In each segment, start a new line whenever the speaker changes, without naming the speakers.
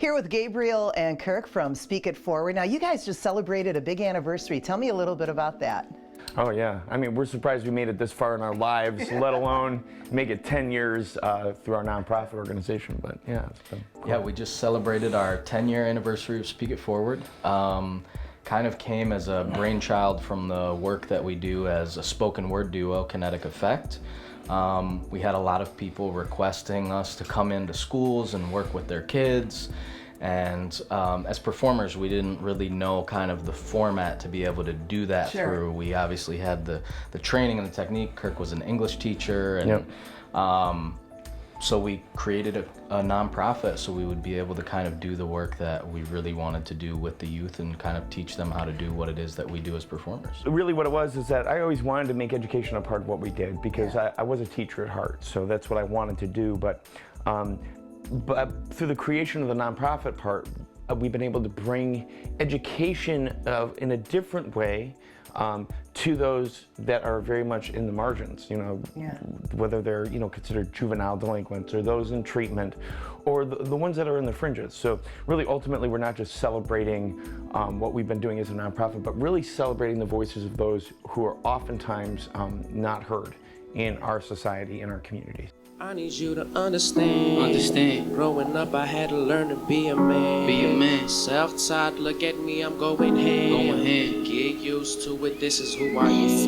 Here with Gabriel and Kirk from Speak It Forward. Now, you guys just celebrated a big anniversary. Tell me a little bit about that.
Oh yeah, I mean, we're surprised we made it this far in our lives, let alone make it 10 years through our nonprofit organization, but yeah, it's been cool.
Yeah, we just celebrated our 10-year anniversary of Speak It Forward. Kind of came as a brainchild from the work that we do as a spoken word duo, Kinetic Effect. We had a lot of people requesting us to come into schools and work with their kids. And as performers, we didn't really know kind of the format to be able to do that through. We obviously had the training and the technique. Kirk was an English teacher, and so we created a nonprofit so we would be able to kind of do the work that we really wanted to do with the youth and kind of teach them how to do what it is that we do as performers.
Really what it was is that I always wanted to make education a part of what we did because I was a teacher at heart, so that's what I wanted to do. But through the creation of the nonprofit part, we've been able to bring education in a different way to those that are very much in the margins, whether they're, considered juvenile delinquents or those in treatment or the ones that are in the fringes. So really, ultimately, we're not just celebrating what we've been doing as a nonprofit, but really celebrating the voices of those who are oftentimes not heard in our society, in our communities.
I need you to understand. Growing up, I had to learn to be a man. Southside, look at me, I'm going ham. Get used to it, this is who I am.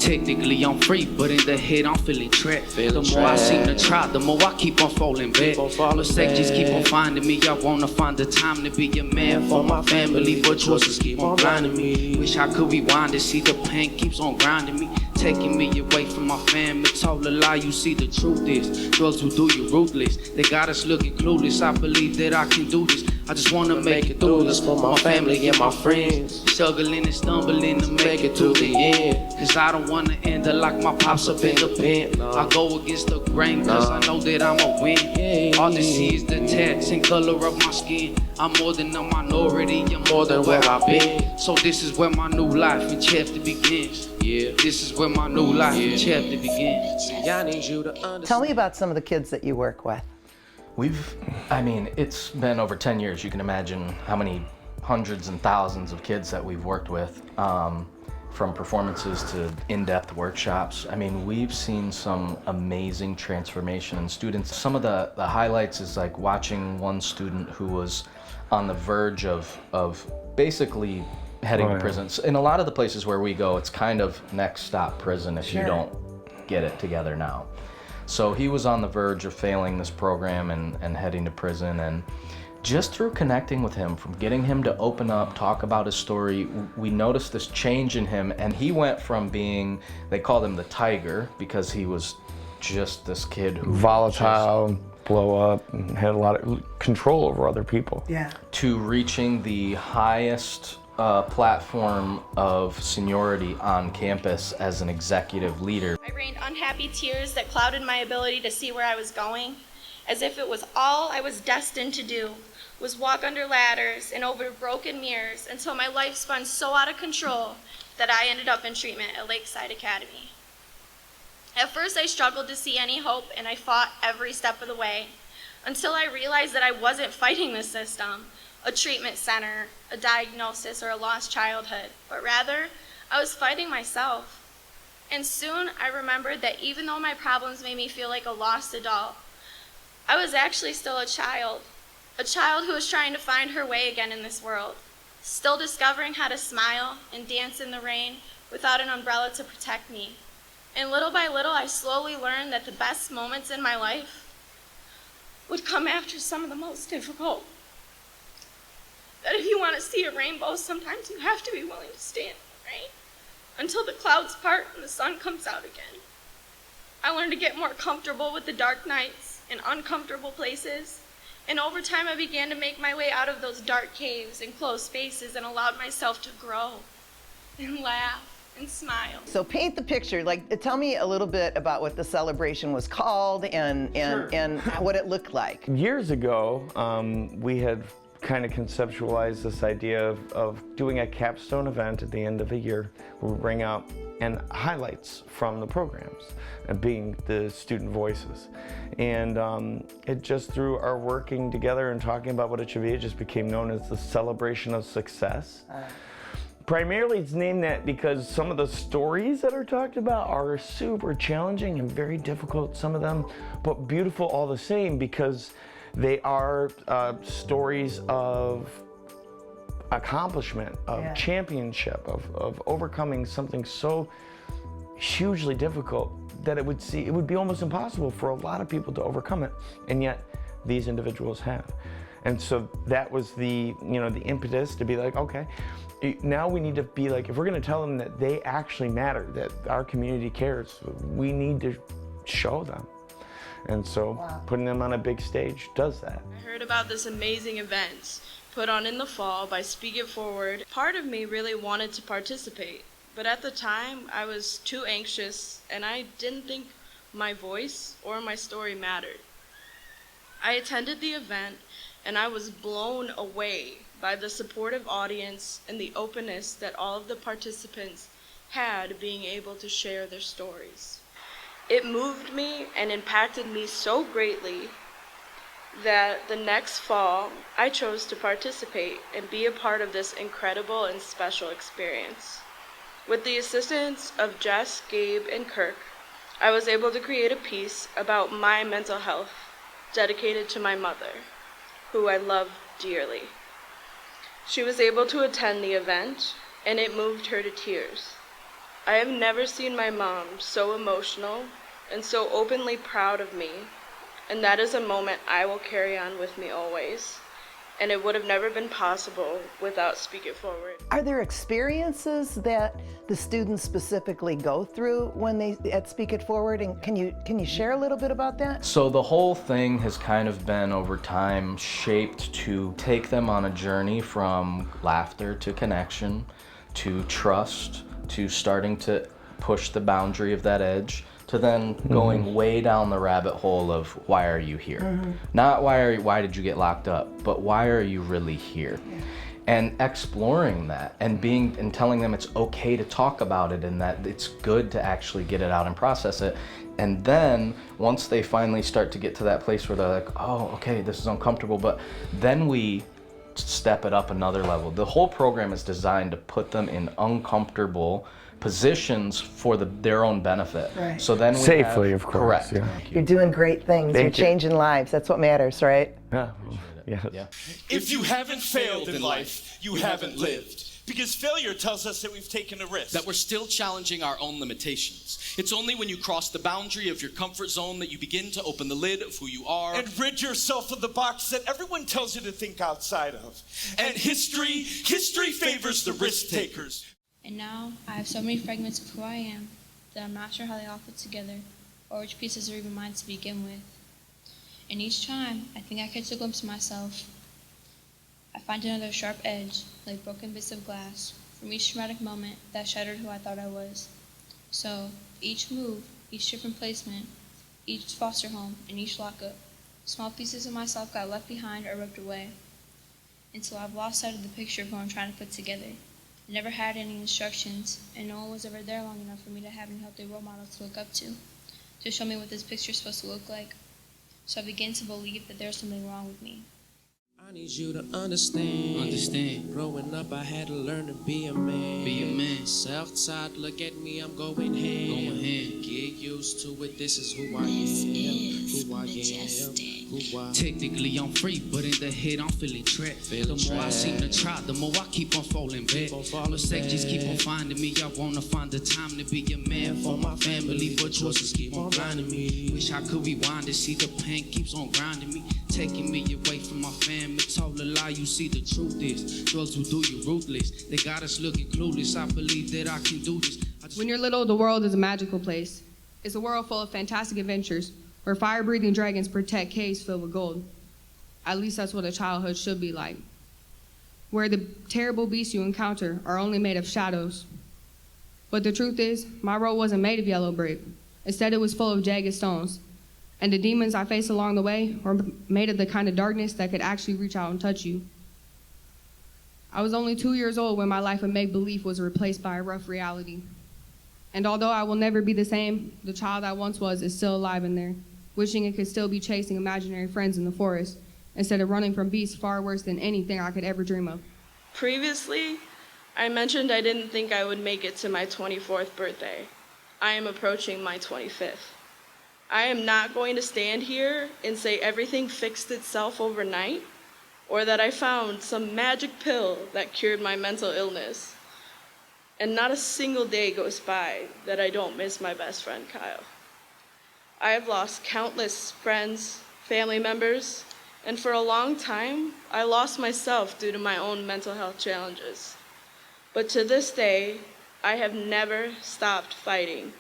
Technically, I'm free, but in the head, I'm feeling trapped. The more I seem to try, the more I keep on falling back. Mistakes just keep on finding me. I wanna find the time to be a man for my family, but choices keep on blinding me. Wish I could rewind to see the pain keeps on grinding me. Taking me away from my family, told a lie, you see the truth is drugs will do you ruthless. They got us looking clueless, I believe that I can do this. I just wanna make it through this for my family and my friends. Struggling and stumbling to make it to the end. Cause I don't wanna end up like my pops up in the pen. I go against the grain cause I know that I'm a win. All they see is the tats and color of my skin. I'm more than a minority, I'm more than where I've been. So this is where my new life and chapter begins. Yeah, this is where my new life and chapter begins.
I need you to understand.
Tell me about some of the kids that you work with.
It's been over 10 years. You can imagine how many hundreds and thousands of kids that we've worked with, from performances to in-depth workshops. I mean, we've seen some amazing transformation in students. Some of the highlights is like watching one student who was on the verge of basically heading to prison. In a lot of the places where we go, it's kind of next stop prison if you don't get it together now. So he was on the verge of failing this program and heading to prison, and just through connecting with him, from getting him to open up, talk about his story, we noticed this change in him, and he went from being, they called him the tiger because he was just this kid who
volatile, blow up, and had a lot of control over other people.
Yeah.
To reaching the highest platform of seniority on campus as an executive leader.
I rained unhappy tears that clouded my ability to see where I was going, as if it was all I was destined to do, was walk under ladders and over broken mirrors until my life spun so out of control that I ended up in treatment at Lakeside Academy. At first I struggled to see any hope, and I fought every step of the way, until I realized that I wasn't fighting the system, a treatment center, a diagnosis, or a lost childhood, but rather, I was fighting myself. And soon I remembered that even though my problems made me feel like a lost adult, I was actually still a child who was trying to find her way again in this world, still discovering how to smile and dance in the rain without an umbrella to protect me. And little by little, I slowly learned that the best moments in my life would come after some of the most difficult. That if you want to see a rainbow, sometimes you have to be willing to stand, right? Until the clouds part and the sun comes out again. I learned to get more comfortable with the dark nights and uncomfortable places. And over time, I began to make my way out of those dark caves and closed spaces and allowed myself to grow and laugh and smile.
So paint the picture. Tell me a little bit about what the celebration was called and what it looked like.
Years ago, we had kind of conceptualized this idea of doing a capstone event at the end of a year where we bring out and highlights from the programs and being the student voices. And it just through our working together and talking about what it should be, it just became known as the Celebration of Success. Primarily it's named that because some of the stories that are talked about are super challenging and very difficult, some of them, but beautiful all the same because they are stories of accomplishment, of championship, of overcoming something so hugely difficult that it would be almost impossible for a lot of people to overcome it, and yet these individuals have. And so that was the impetus to be like, okay, now we need to be like, if we're going to tell them that they actually matter, that our community cares, we need to show them. And so putting them on a big stage does that.
I heard about this amazing event put on in the fall by Speak It Forward. Part of me really wanted to participate, but at the time I was too anxious and I didn't think my voice or my story mattered. I attended the event and I was blown away by the supportive audience and the openness that all of the participants had being able to share their stories. It moved me and impacted me so greatly that the next fall I chose to participate and be a part of this incredible and special experience. With the assistance of Jess, Gabe, and Kirk, I was able to create a piece about my mental health dedicated to my mother, who I love dearly. She was able to attend the event, and it moved her to tears. I have never seen my mom so emotional and so openly proud of me, and that is a moment I will carry on with me always. And it would have never been possible without Speak It Forward.
Are there experiences that the students specifically go through when they at Speak It Forward? And can you share a little bit about that?
So the whole thing has kind of been over time shaped to take them on a journey from laughter to connection, to trust, to starting to push the boundary of that edge, to then going way down the rabbit hole of why are you here? Not why did you get locked up, but why are you really here? And exploring that and telling them it's okay to talk about it and that it's good to actually get it out and process it. And then once they finally start to get to that place where they're like, oh, okay, this is uncomfortable, but then we step it up another level. The whole program is designed to put them in uncomfortable positions for their own benefit.
Right.
So then we
Safely,
have,
of course.
Correct.
Yeah.
You're doing great things. You're
Thank you.
changing lives. That's what matters, right?
Yeah. Yes.
Yeah.
If you haven't failed in life, you haven't lived. Because failure tells us that we've taken a risk.
That we're still challenging our own limitations. It's only when you cross the boundary of your comfort zone that you begin to open the lid of who you are.
And rid yourself of the box that everyone tells you to think outside of. And history favors the risk takers.
And now I have so many fragments of who I am that I'm not sure how they all fit together or which pieces are even mine to begin with. And each time I think I catch a glimpse of myself, I find another sharp edge, like broken bits of glass, from each traumatic moment that shattered who I thought I was. So each move, each different placement, each foster home, and each lockup, small pieces of myself got left behind or ripped away, until I've lost sight of the picture of who I'm trying to put together. I never had any instructions, and no one was ever there long enough for me to have any healthy role models to look up to show me what this picture is supposed to look like. So I began to believe that there's something wrong with me.
I need you to understand. Growing up, I had to learn to be a man. Southside, look at me, I'm going ham. Get used to it, this is who I am.
Technically I'm free, but in the head I'm feeling trapped. The more I seem to try, the more I keep on falling back. Mistakes just keep on finding me. I wanna find the time to be a man for my family, but choices keep on blinding me. Wish I could rewind to see the pain keeps on grinding me, taking me away from my family. Told a lie, you see the truth is drugs will do you ruthless. They got us looking clueless. I believe that I can do this.
When you're little, the world is a magical place. It's a world full of fantastic adventures where fire-breathing dragons protect caves filled with gold. At least that's what a childhood should be like. Where the terrible beasts you encounter are only made of shadows. But the truth is, my road wasn't made of yellow brick. Instead, it was full of jagged stones. And the demons I faced along the way were made of the kind of darkness that could actually reach out and touch you. I was only 2 years old when my life of make-believe was replaced by a rough reality. And although I will never be the same, the child I once was is still alive in there, wishing it could still be chasing imaginary friends in the forest, instead of running from beasts far worse than anything I could ever dream of.
Previously, I mentioned I didn't think I would make it to my 24th birthday. I am approaching my 25th. I am not going to stand here and say everything fixed itself overnight, or that I found some magic pill that cured my mental illness. And not a single day goes by that I don't miss my best friend, Kyle. I have lost countless friends, family members, and for a long time, I lost myself due to my own mental health challenges. But to this day, I have never stopped fighting.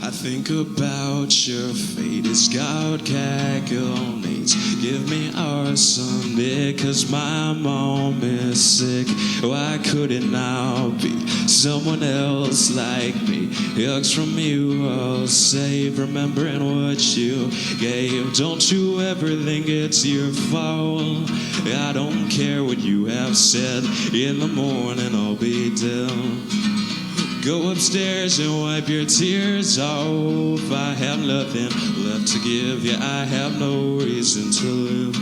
I think about your fate, it's got calculates. Give me arson because my mom is sick. Why could it now be someone else like me? Hugs from you I'll save, remembering what you gave. Don't you ever think it's your fault? I don't care what you have said. In the morning I'll be down. Go upstairs and wipe your tears off. I have nothing left to give you. I have no reason to live.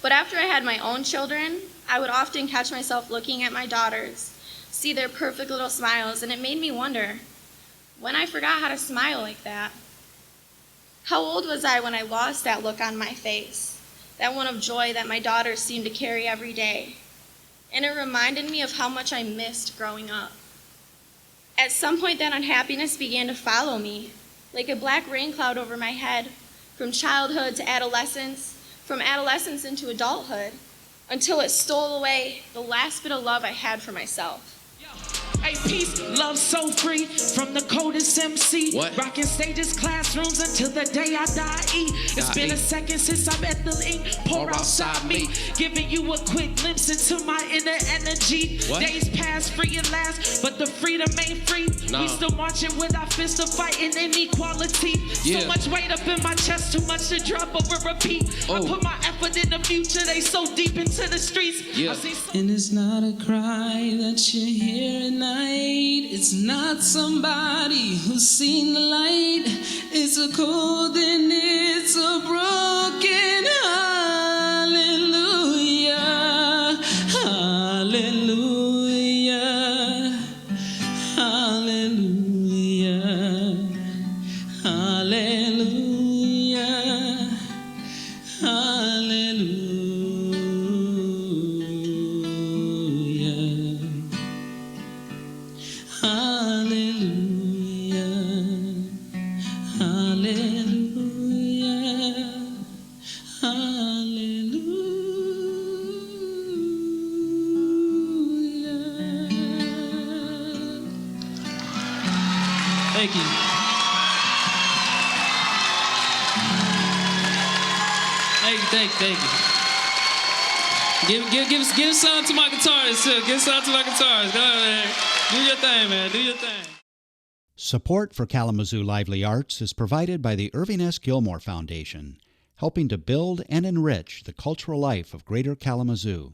But after I had my own children, I would often catch myself looking at my daughters, see their perfect little smiles, and it made me wonder when I forgot how to smile like that. How old was I when I lost that look on my face, that one of joy that my daughters seemed to carry every day? And it reminded me of how much I missed growing up. At some point, that unhappiness began to follow me, like a black rain cloud over my head, from childhood to adolescence, from adolescence into adulthood, until it stole away the last bit of love I had for myself.
Hey, peace, love so free from the coldest MC.
What?
Rocking stages, classrooms until the day I die. It's been a second since I met the ink pour outside me. Giving you a quick glimpse into my inner energy.
What?
Days pass free and last, but the freedom ain't free.
No.
We still marching with our fists of fighting inequality.
Yeah.
So much weight up in my chest, too much to drop over repeat. I put my effort in the future, they so deep into the streets.
Yeah.
And it's not a cry that you hear at night. It's not somebody who's seen the light. It's a cold and it's a broken hallelujah. Hallelujah. Hallelujah. Hallelujah. Hallelujah. Thank you. Thank you. Give some to my guitarist too. Give some to my guitarist. Go ahead, man. Do your thing, man. Do your thing.
Support for Kalamazoo Lively Arts is provided by the Irving S. Gilmore Foundation, helping to build and enrich the cultural life of Greater Kalamazoo.